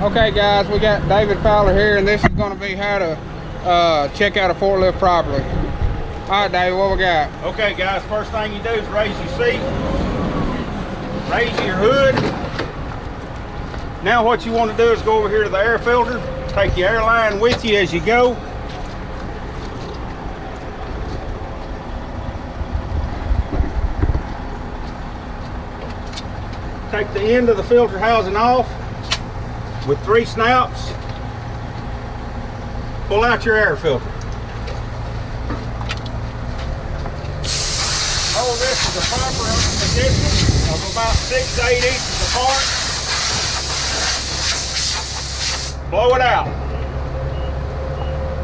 Okay guys, we got David Fowler here, and this is going to be how to check out a forklift properly. Alright David, what we got? Okay guys, first thing you do is raise your seat, raise your hood. Now what you want to do is go over here to the air filter, take your air line with you as you go. Take the end of the filter housing off with 3 snaps. Pull out your air filter. Hold this is a proper position of about 6 to 8 inches apart. Blow it out.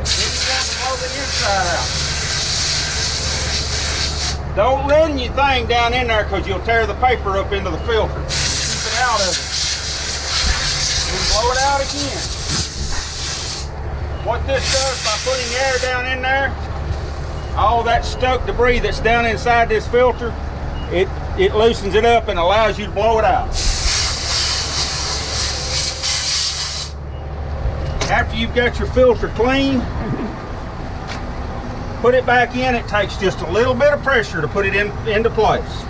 Then you want to blow the inside out. Don't run your thing down in there because you'll tear the paper up into the filter. Keep it out of it. Then blow it out again. What this does by putting the air down in there, all that stuck debris that's down inside this filter, it loosens it up and allows you to blow it out. After you've got your filter clean, put it back in. It takes just a little bit of pressure to put it into place.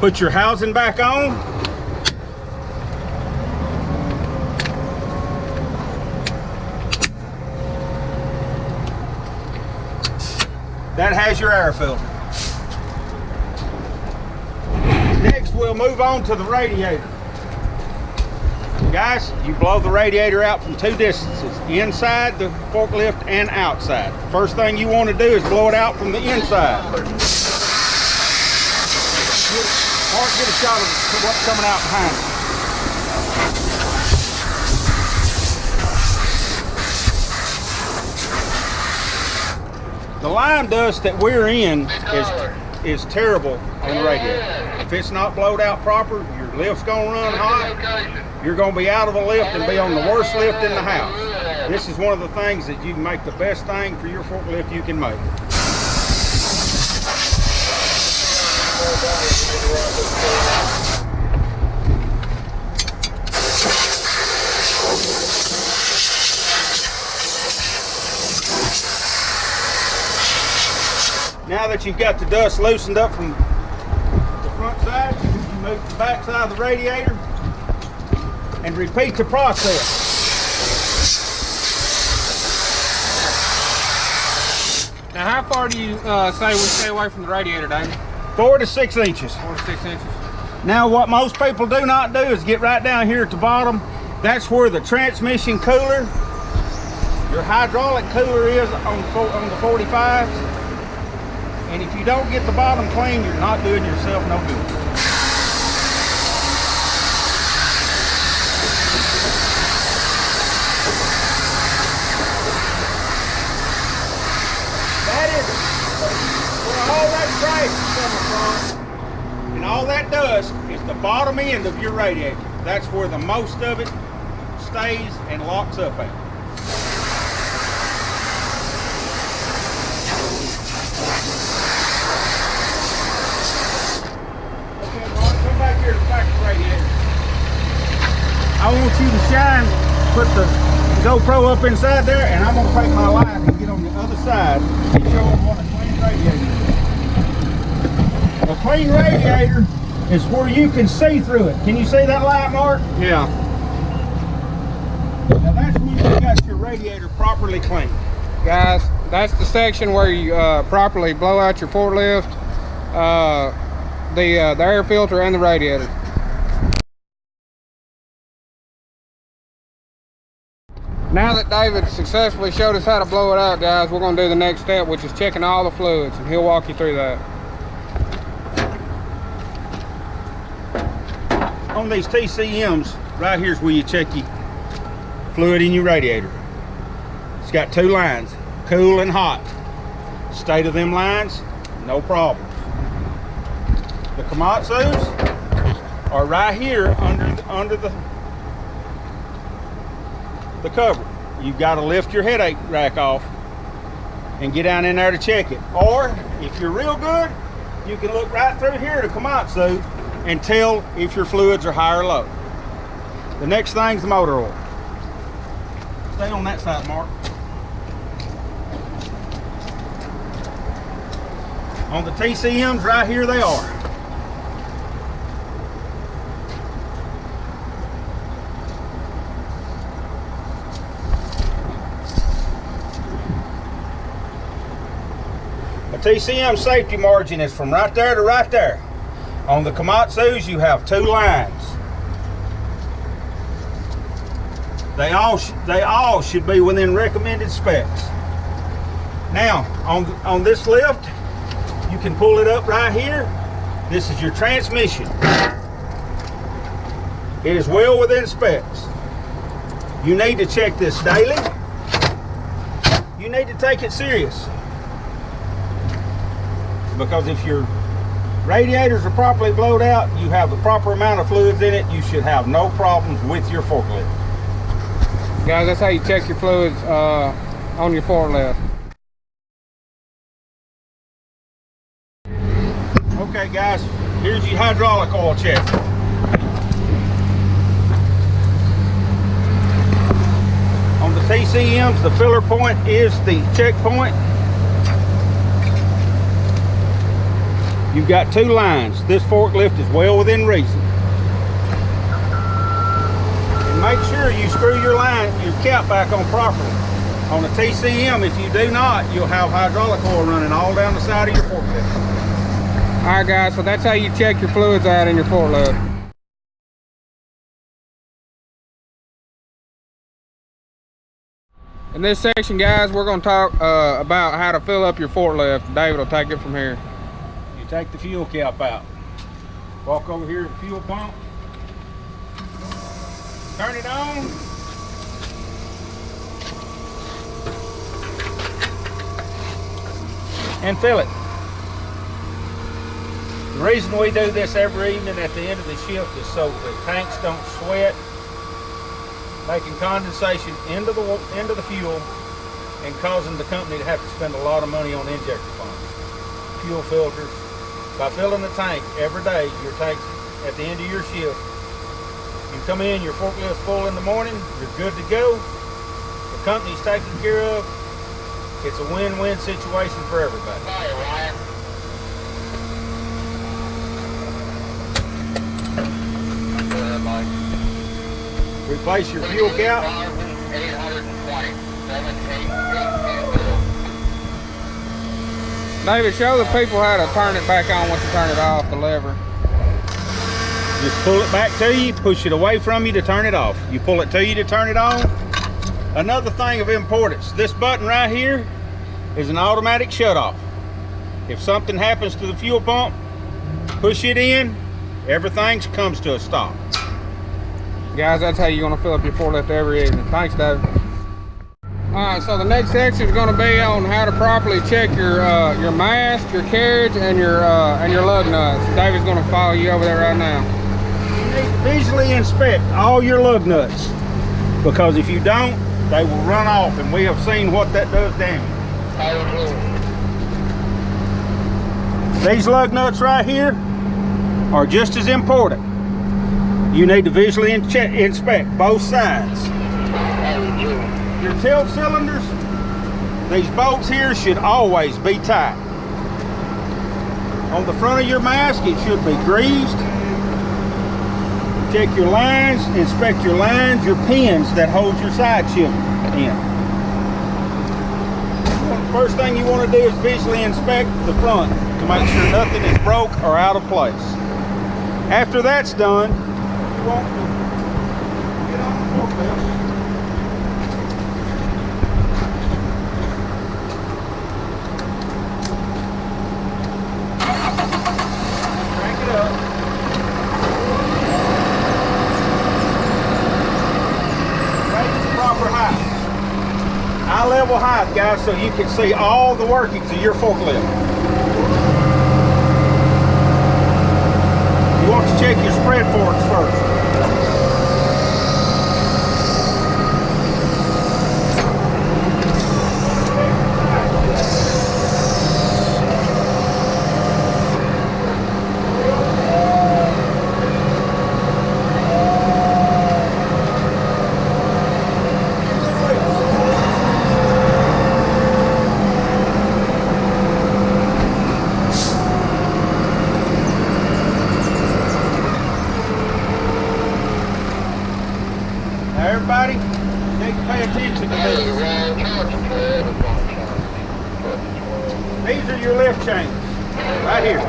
Put your housing back on. That has your air filter. Next, we'll move on to the radiator. Guys, you blow the radiator out from 2 distances, inside the forklift and outside. First thing you want to do is blow it out from the inside. Or get a shot of what's coming out behind it. The lime dust that we're in is terrible on the radiator. If it's not blowed out proper, your lift's gonna run hot. You're gonna be out of a lift and be on the worst lift in the house. This is one of the things that you can make the best thing for your forklift you can make. Now that you've got the dust loosened up from the front side, you move to the back side of the radiator and repeat the process. Now how far do you say we stay away from the radiator, David? 4 to 6 inches. 4 to 6 inches. Now what most people do not do is get right down here at the bottom. That's where the transmission cooler, your hydraulic cooler is on the 45s. And if you don't get the bottom clean, you're not doing yourself no good. That is where all that trash is coming from. And all that does is the bottom end of your radiator. That's where the most of it stays and locks up at. I want you to put the GoPro up inside there, and I'm going to take my line and get on the other side and show them what a clean radiator is. A clean radiator is where you can see through it. Can you see that light, Mark? Yeah. Now that's when you got your radiator properly clean. Guys, that's the section where you properly blow out your forklift, the air filter, and the radiator. Now that David successfully showed us how to blow it out, guys, we're going to do the next step, which is checking all the fluids, and he'll walk you through that. On these TCMs, right here's where you check your fluid in your radiator. It's got 2 lines, cool and hot. State of them lines, no problem. The Komatsus are right here under the cover. You've got to lift your headache rack off and get down in there to check it. Or if you're real good, you can look right through here to Komatsu and tell if your fluids are high or low. The next thing's the motor oil. Stay on that side, Mark. On the TCMs, right here they are. A TCM safety margin is from right there to right there. On the Komatsus, you have 2 lines. They all should be within recommended specs. Now, on this lift, you can pull it up right here. This is your transmission. It is well within specs. You need to check this daily. You need to take it serious. Because if your radiators are properly blowed out, you have the proper amount of fluids in it, you should have no problems with your forklift. Guys, that's how you check your fluids on your forklift. Okay guys, here's your hydraulic oil check. On the TCMs, the filler point is the check point. You've got 2 lines. This forklift is well within reason. And make sure you screw your cap back on properly. On a TCM, if you do not, you'll have hydraulic oil running all down the side of your forklift. All right, guys, so that's how you check your fluids out in your forklift. In this section, guys, we're going to talk about how to fill up your forklift. David will take it from here. You take the fuel cap out. Walk over here to the fuel pump. Turn it on. And fill it. The reason we do this every evening at the end of the shift is so the tanks don't sweat, making condensation into the fuel and causing the company to have to spend a lot of money on injector pumps, fuel filters. By filling the tank every day, your tank at the end of your shift, you come in, your forklift's full in the morning, you're good to go. The company's taken care of. It's a win-win situation for everybody. Replace your fuel cap. David, show the people how to turn it back on once you turn it off, the lever. Just pull it back to you, push it away from you to turn it off. You pull it to you to turn it on. Another thing of importance, this button right here is an automatic shut-off. If something happens to the fuel pump, push it in, everything comes to a stop. Guys, that's how you're going to fill up your forklift every evening. Thanks, David. Alright, so the next section is going to be on how to properly check your mast, your carriage, and your lug nuts. David's going to follow you over there right now. You need to visually inspect all your lug nuts, because if you don't, they will run off, and we have seen what that does damage. These lug nuts right here are just as important. You need to visually inspect both sides. Your tilt cylinders, these bolts here should always be tight. On the front of your mask, it should be greased. Check your lines, inspect your lines, your pins that hold your side shift in. First thing you want to do is visually inspect the front to make sure nothing is broke or out of place. After that's done, you want to get on the forklift. Crank it up. Raise the proper height. Eye level height, guys, so you can see all the workings of your forklift. You want to check your spread forks first. your lift chains, right here.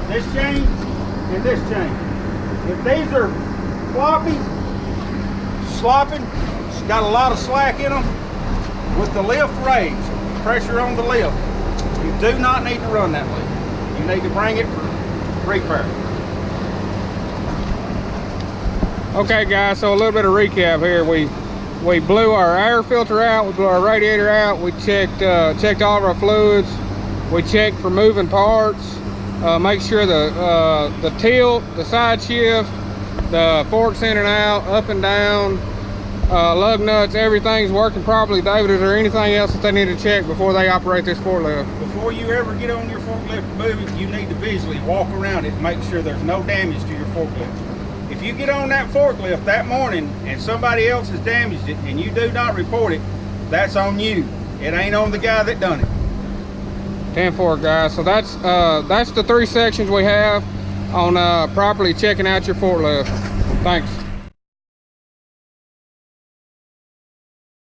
This chain and this chain. If these are floppy, slopping, it's got a lot of slack in them, with the lift raised, pressure on the lift, you do not need to run that lift. You need to bring it for repair. Okay guys, so a little bit of recap here. We blew our air filter out, we blew our radiator out, we checked all of our fluids, we checked for moving parts, make sure the tilt, the side shift, the forks in and out, up and down, lug nuts, everything's working properly. David, is there anything else that they need to check before they operate this forklift? Before you ever get on your forklift and move it, you need to visually walk around it and make sure there's no damage to your forklift. If you get on that forklift that morning and somebody else has damaged it and you do not report it, that's on you. It ain't on the guy that done it. 10-4 guys. So that's the 3 sections we have on properly checking out your forklift. Thanks.